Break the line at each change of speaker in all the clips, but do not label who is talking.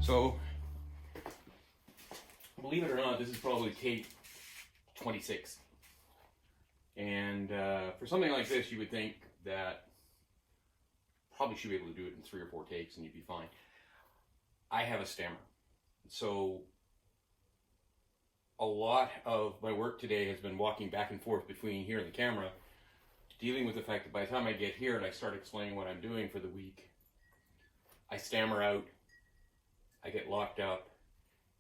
So, believe it or not, this is probably take 26. And for something like this, you would think that probably should be able to do it in 3 or 4 takes and you'd be fine. I have a stammer. So, a lot of my work today has been walking back and forth between here and the camera, dealing with the fact that by the time I get here and I start explaining what I'm doing for the week, I stammer out, I get locked up,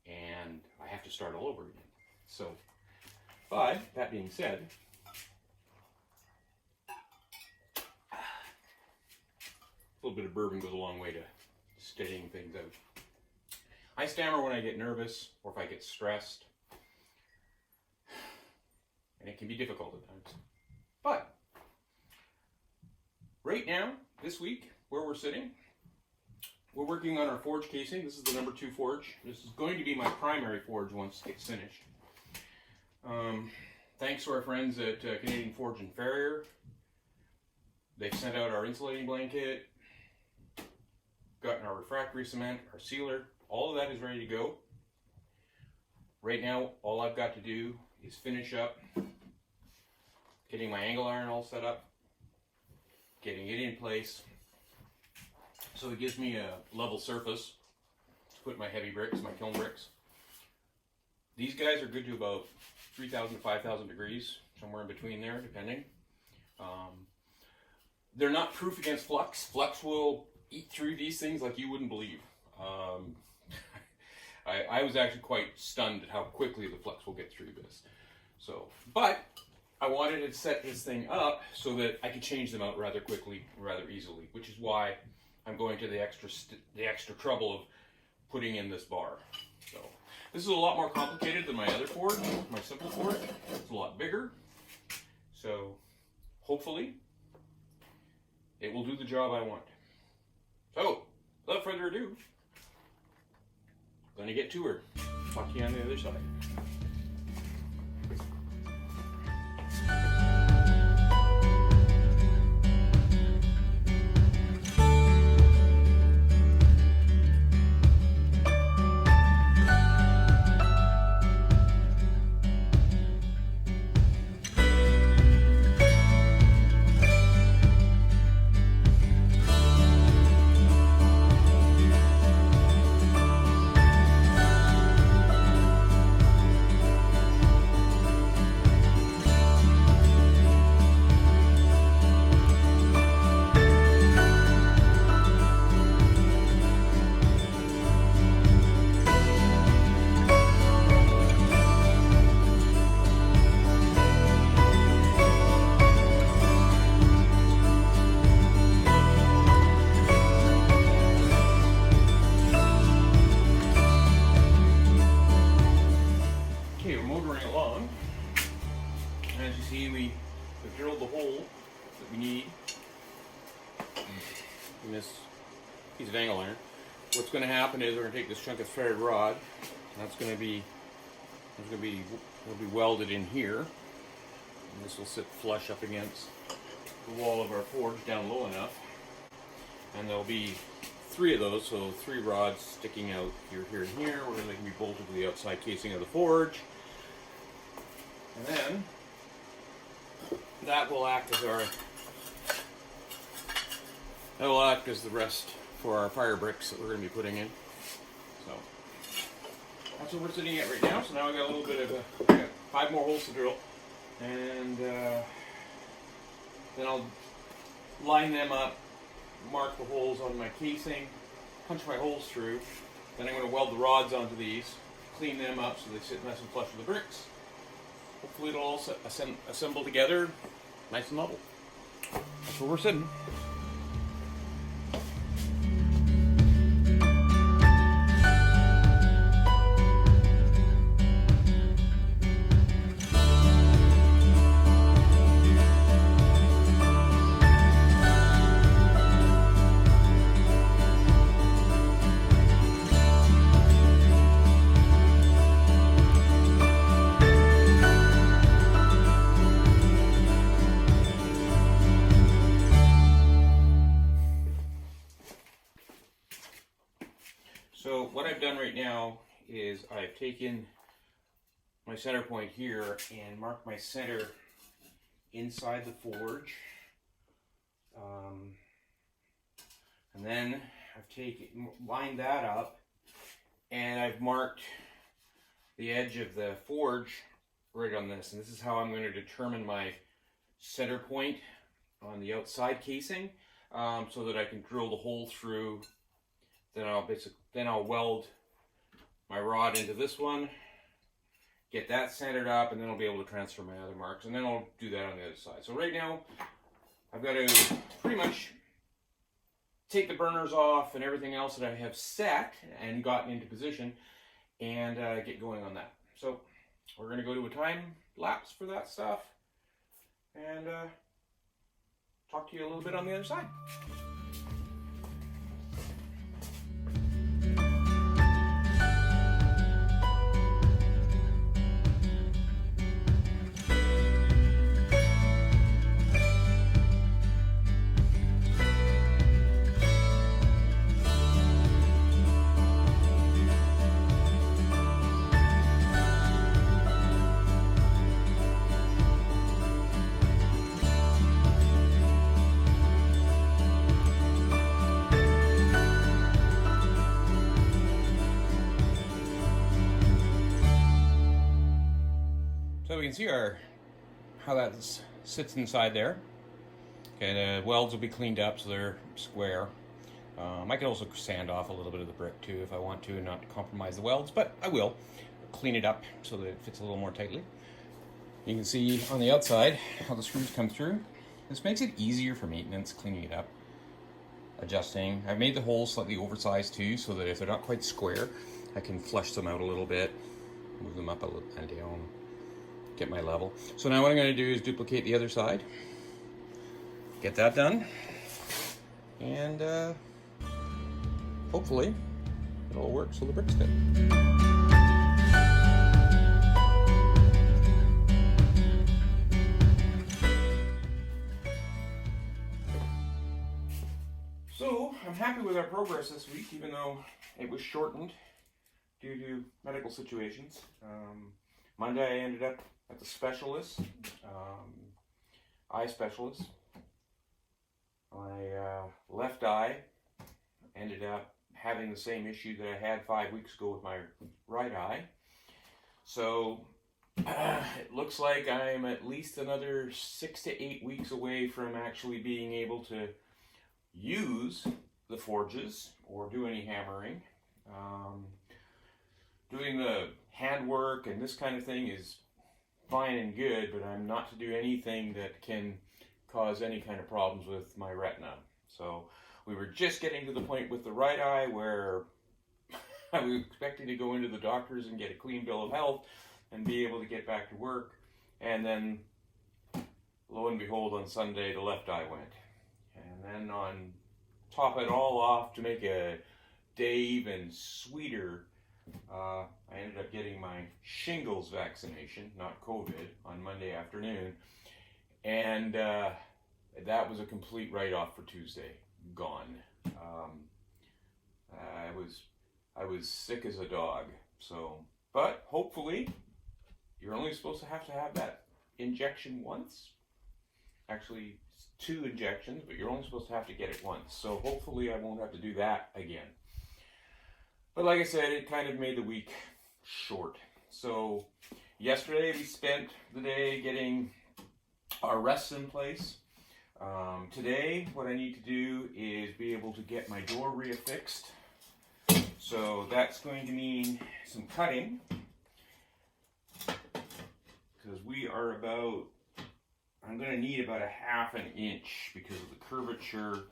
and I have to start all over again. So, but that being said, a little bit of bourbon goes a long way to steadying things out. I stammer when I get nervous or if I get stressed, and it can be difficult at times. But right now, this week, where we're sitting, we're working on our forge casing. This is the number 2 forge. This is going to be my primary forge once it's finished. Thanks to our friends at Canadian Forge and Farrier. They've sent out our insulating blanket, gotten our refractory cement, our sealer. All of that is ready to go. Right now, all I've got to do is finish up getting my angle iron all set up, getting it in place, so it gives me a level surface to put my heavy bricks, my kiln bricks. These guys are good to about 3,000 to 5,000 degrees, somewhere in between there, depending. They're not proof against flux. Flux will eat through these things like you wouldn't believe. I was actually quite stunned at how quickly the flux will get through this. So, but I wanted to set this thing up so that I could change them out rather quickly, rather easily, which is why I'm going to the extra trouble of putting in this bar. So this is a lot more complicated than my other forge, my simple forge. It's a lot bigger. So hopefully it will do the job I want. So without further ado, I'm gonna get to her. Talk to you on the other side. What's going to happen is we're going to take this chunk of threaded rod, and that's going to be welded in here, and this will sit flush up against the wall of our forge down low enough, and there'll be 3 of those, so 3 rods sticking out here, here, and here, where they can be bolted to the outside casing of the forge, and then that will act as the rest for our fire bricks that we're going to be putting in. So that's what we're sitting at right now. So now I got a little bit of 5 more holes to drill, and then I'll line them up, mark the holes on my casing, punch my holes through. Then I'm going to weld the rods onto these, clean them up so they sit nice and flush with the bricks. Hopefully it'll all assemble together nice and level. That's where we're sitting. So what I've done right now is I've taken my center point here and marked my center inside the forge. And then I've lined that up, and I've marked the edge of the forge right on this. And this is how I'm going to determine my center point on the outside casing, so that I can drill the hole through. Then I'll weld my rod into this one, get that centered up, and then I'll be able to transfer my other marks, and then I'll do that on the other side. So right now, I've got to pretty much take the burners off and everything else that I have set and gotten into position, and get going on that. So we're going to go to a time lapse for that stuff, and talk to you a little bit on the other side. So we can see how that sits inside there. Okay, the welds will be cleaned up so they're square. I can also sand off a little bit of the brick too if I want to, and not compromise the welds, but I will clean it up so that it fits a little more tightly. You can see on the outside how the screws come through. This makes it easier for maintenance, cleaning it up, adjusting. I've made the holes slightly oversized too, so that if they're not quite square, I can flush them out a little bit, move them up a little and down, get my level. So now what I'm going to do is duplicate the other side, get that done, and hopefully it'll work so the bricks fit. So I'm happy with our progress this week, even though it was shortened due to medical situations. Monday I ended up at the specialist, eye specialist. My left eye ended up having the same issue that I had 5 weeks ago with my right eye. So it looks like I'm at least another 6 to 8 weeks away from actually being able to use the forges or do any hammering. Doing the handwork and this kind of thing is fine and good, but I'm not to do anything that can cause any kind of problems with my retina. So we were just getting to the point with the right eye where I was expecting to go into the doctors and get a clean bill of health and be able to get back to work. And then, lo and behold, on Sunday, the left eye went. And then on top it all off, to make a day even sweeter, I ended up getting my shingles vaccination, not COVID, on Monday afternoon. And that was a complete write-off for Tuesday. Gone. I was sick as a dog. So, but hopefully, you're only supposed to have that injection once. Actually, 2 injections, but you're only supposed to have to get it once. So hopefully I won't have to do that again. But like I said, it kind of made the week short. So yesterday we spent the day getting our rests in place. Today what I need to do is be able to get my door reaffixed. So that's going to mean some cutting, because we are about, I'm going to need about 1/2 inch because of the curvature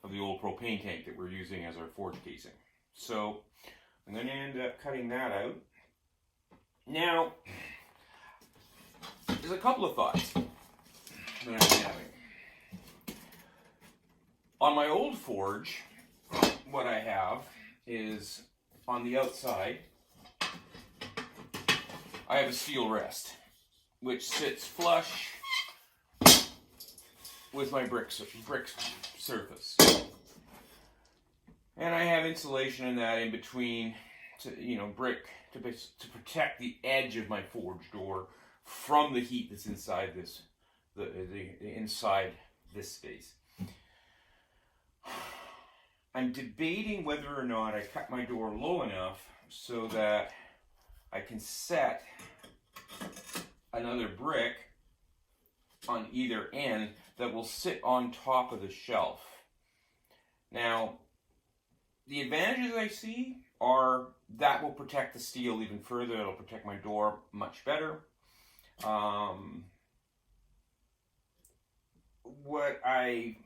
of the old propane tank that we're using as our forge casing. So I'm going to end up cutting that out. Now, there's a couple of thoughts that I'm having. On my old forge, what I have is, on the outside, I have a steel rest, which sits flush with my brick surface. And I have insulation in that in between, brick to protect the edge of my forge door from the heat that's inside this, inside this space. I'm debating whether or not I cut my door low enough so that I can set another brick on either end that will sit on top of the shelf. Now, the advantages I see are that will protect the steel even further. It'll protect my door much better. What I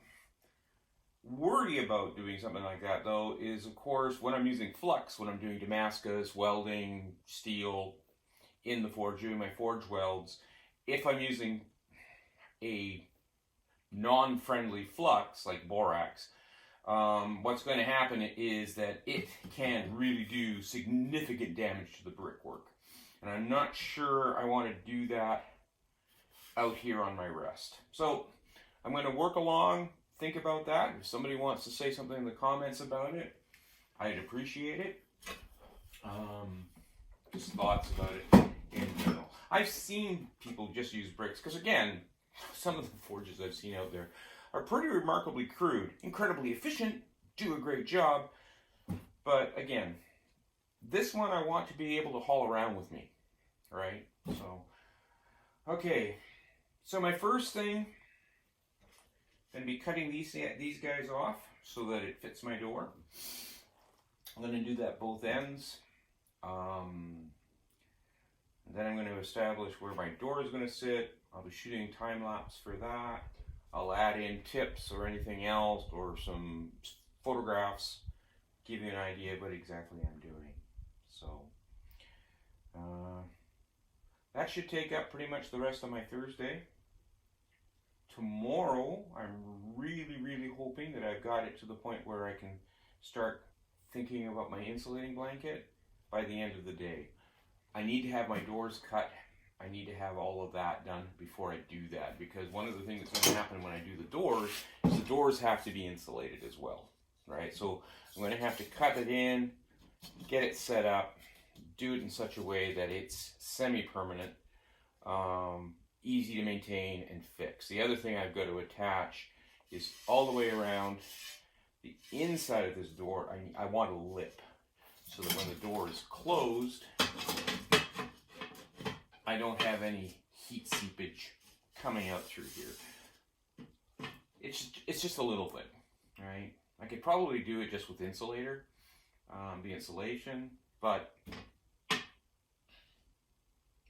worry about doing something like that, though, is, of course, when I'm using flux, when I'm doing Damascus, welding, steel in the forge, doing my forge welds, if I'm using a non-friendly flux, like borax, what's going to happen is that it can really do significant damage to the brickwork. And I'm not sure I want to do that out here on my rest. So I'm going to work along, think about that. If somebody wants to say something in the comments about it, I'd appreciate it. Just thoughts about it in general. I've seen people just use bricks, because again, some of the forges I've seen out there are pretty remarkably crude, incredibly efficient, do a great job, but again, this one I want to be able to haul around with me, right? So, okay, so my first thing, going to be cutting these guys off so that it fits my door. I'm going to do that both ends. Then I'm going to establish where my door is going to sit. I'll be shooting time lapse for that. I'll add in tips or anything else or some photographs, give you an idea of what exactly I'm doing. So that should take up pretty much the rest of my Thursday. Tomorrow, I'm really hoping that I've got it to the point where I can start thinking about my insulating blanket by the end of the day. I need to have my doors cut. I need to have all of that done before I do that, because one of the things that's going to happen when I do the doors is the doors have to be insulated as well, right? So I'm going to have to cut it in, get it set up, do it in such a way that it's semi-permanent, easy to maintain and fix. The other thing I've got to attach is all the way around the inside of this door. I want a lip so that when the door is closed, I don't have any heat seepage coming out through here. It's just a little thing, right? I could probably do it just with insulator, the insulation, but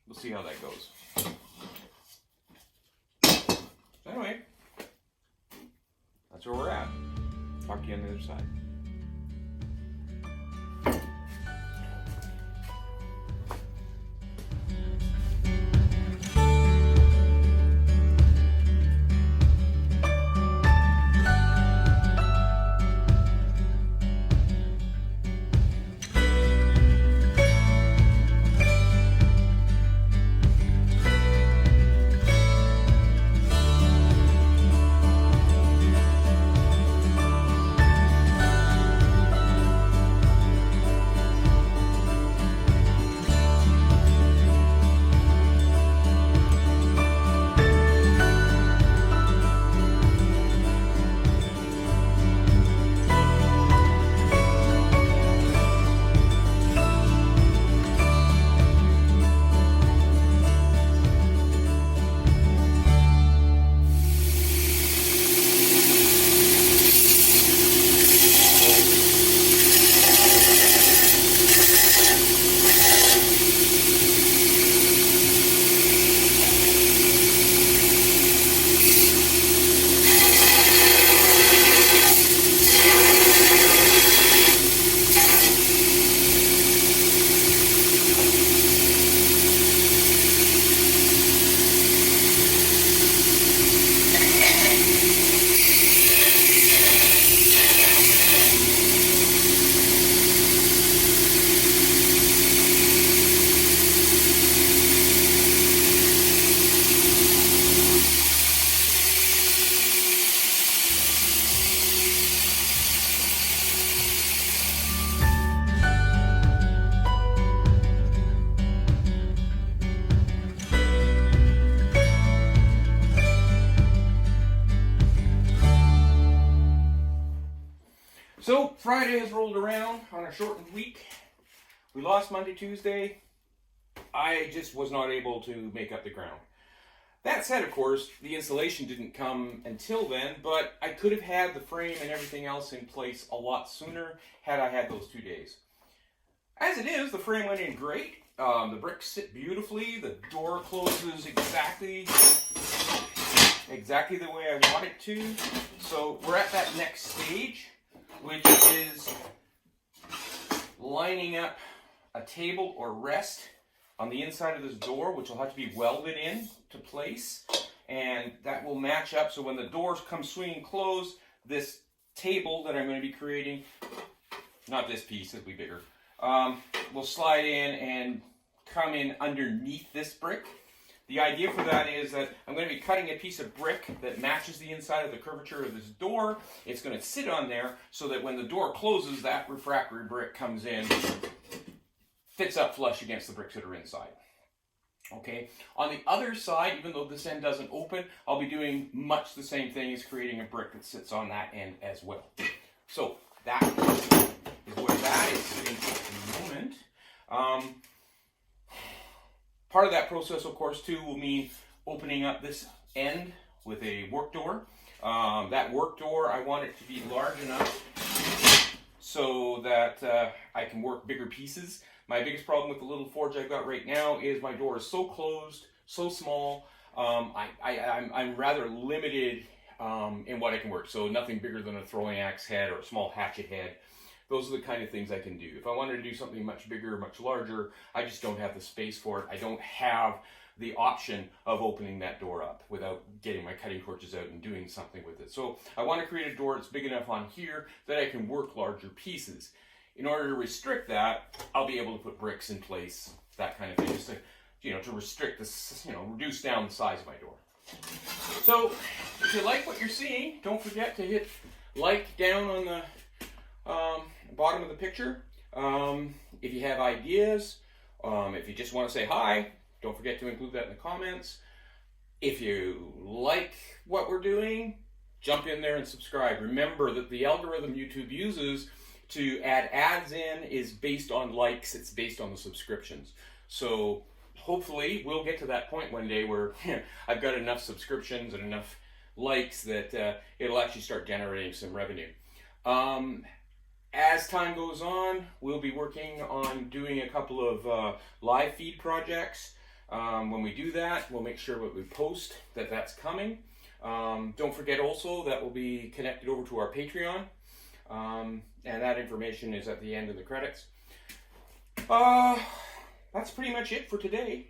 we'll see how that goes. Anyway, that's where we're at. Talk to you on the other side. Friday has rolled around on a shortened week. We lost Monday, Tuesday. I just was not able to make up the ground. That said, of course, the installation didn't come until then, but I could have had the frame and everything else in place a lot sooner had I had those 2 days. As it is, the frame went in great. The bricks sit beautifully. The door closes exactly the way I want it to. So we're at that next stage, which is lining up a table or rest on the inside of this door, which will have to be welded in to place, and that will match up so when the doors come swinging closed, this table that I'm going to be creating, not this piece, it'll be bigger, will slide in and come in underneath this brick. The idea for that is that I'm going to be cutting a piece of brick that matches the inside of the curvature of this door. It's going to sit on there so that when the door closes, that refractory brick comes in, fits up flush against the bricks that are inside. Okay, on the other side, even though this end doesn't open, I'll be doing much the same thing as creating a brick that sits on that end as well. So that is where that is sitting at the moment. Part of that process, of course, too, will mean opening up this end with a work door. That work door, I want it to be large enough so that I can work bigger pieces. My biggest problem with the little forge I've got right now is my door is so closed, so small. I'm rather limited in what I can work. So nothing bigger than a throwing axe head or a small hatchet head. Those are the kind of things I can do. If I wanted to do something much bigger, much larger, I just don't have the space for it. I don't have the option of opening that door up without getting my cutting torches out and doing something with it. So I want to create a door that's big enough on here that I can work larger pieces. In order to restrict that, I'll be able to put bricks in place, that kind of thing, just to restrict this, reduce down the size of my door. So, if you like what you're seeing, don't forget to hit like down on the bottom of the picture. If you have ideas, if you just want to say hi, don't forget to include that in the comments. If you like what we're doing, jump in there and subscribe. Remember that the algorithm YouTube uses to add ads in is based on likes, it's based on the subscriptions. So hopefully we'll get to that point one day where I've got enough subscriptions and enough likes that it'll actually start generating some revenue. As time goes on, we'll be working on doing a couple of live feed projects. When we do that, we'll make sure that we post that that's coming. Don't forget also that will be connected over to our Patreon. And that information is at the end of the credits. That's pretty much it for today.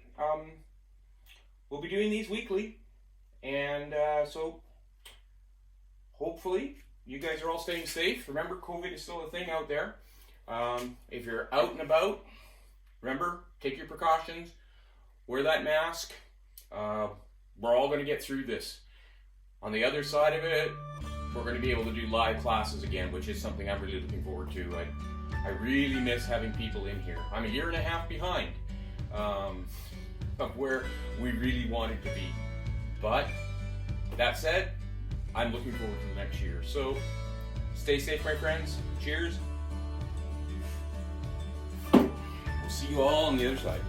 We'll be doing these weekly, and so hopefully you guys are all staying safe. Remember, COVID is still a thing out there. If you're out and about, remember, take your precautions, wear that mask. We're all going to get through this. On the other side of it, we're going to be able to do live classes again, which is something I'm really looking forward to. I really miss having people in here. I'm a year and a half behind of where we really wanted to be. But that said, I'm looking forward to the next year. So stay safe, my friends. Cheers. We'll see you all on the other side.